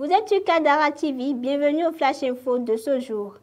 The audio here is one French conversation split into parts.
Vous êtes sur Kadara TV, bienvenue au Flash Info de ce jour.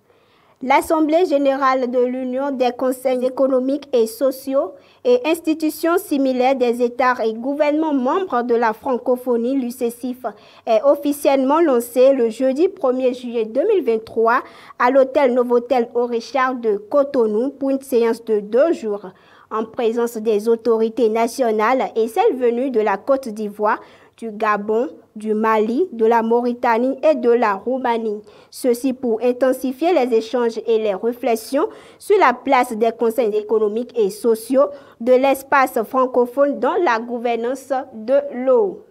L'Assemblée générale de l'Union des conseils économiques et sociaux et institutions similaires des États et gouvernements membres de la francophonie, l'UCESIF, est officiellement lancée le jeudi 1er juillet 2023 à l'hôtel Novotel Richard de Cotonou pour une séance de 2 jours, en présence des autorités nationales et celles venues de la Côte d'Ivoire, du Gabon, du Mali, de la Mauritanie et de la Roumanie. Ceci pour intensifier les échanges et les réflexions sur la place des conseils économiques et sociaux de l'espace francophone dans la gouvernance de l'eau.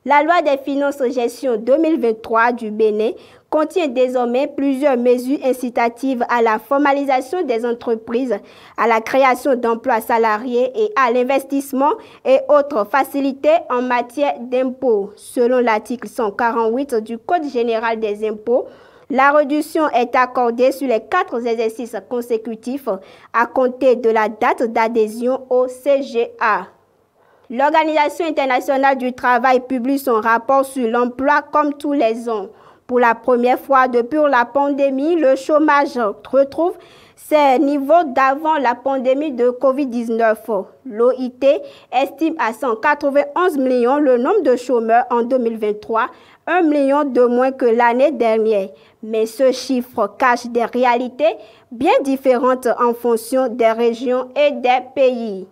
La loi des finances gestion 2023 du Bénin contient désormais plusieurs mesures incitatives à la formalisation des entreprises, à la création d'emplois salariés et à l'investissement et autres facilités en matière d'impôts. Selon l'article 148 du Code général des impôts, la réduction est accordée sur les 4 exercices consécutifs à compter de la date d'adhésion au CGA. L'Organisation internationale du travail publie son rapport sur l'emploi comme tous les ans. Pour la première fois depuis la pandémie, le chômage retrouve ses niveaux d'avant la pandémie de Covid-19. L'OIT estime à 191 millions le nombre de chômeurs en 2023, 1 million de moins que l'année dernière. Mais ce chiffre cache des réalités bien différentes en fonction des régions et des pays.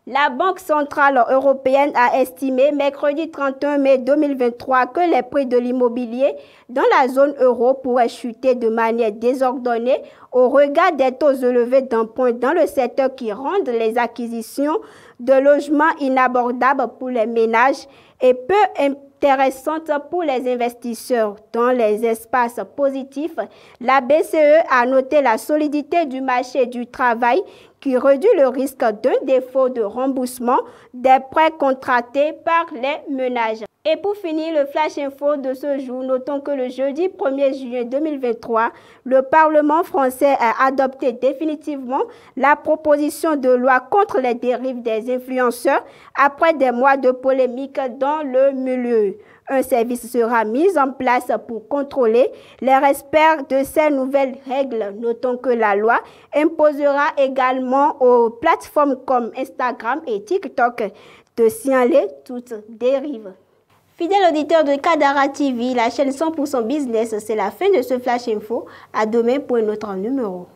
La Banque centrale européenne a estimé mercredi 31 mai 2023 que les prix de l'immobilier dans la zone euro pourraient chuter de manière désordonnée au regard des taux élevés d'emprunt dans le secteur qui rendent les acquisitions de logements inabordables pour les ménages et peu intéressantes pour les investisseurs. Dans les espaces positifs, la BCE a noté la solidité du marché du travail qui réduit le risque d'un défaut de remboursement des prêts contractés par les ménages. Et pour finir le Flash Info de ce jour, notons que le jeudi 1er juillet 2023, le Parlement français a adopté définitivement la proposition de loi contre les dérives des influenceurs après des mois de polémique dans le milieu. Un service sera mis en place pour contrôler les respects de ces nouvelles règles. Notons que la loi imposera également aux plateformes comme Instagram et TikTok de signaler toute dérive. Fidèles auditeurs de Kadara TV, la chaîne 100% business, c'est la fin de ce Flash Info. À demain pour un autre numéro.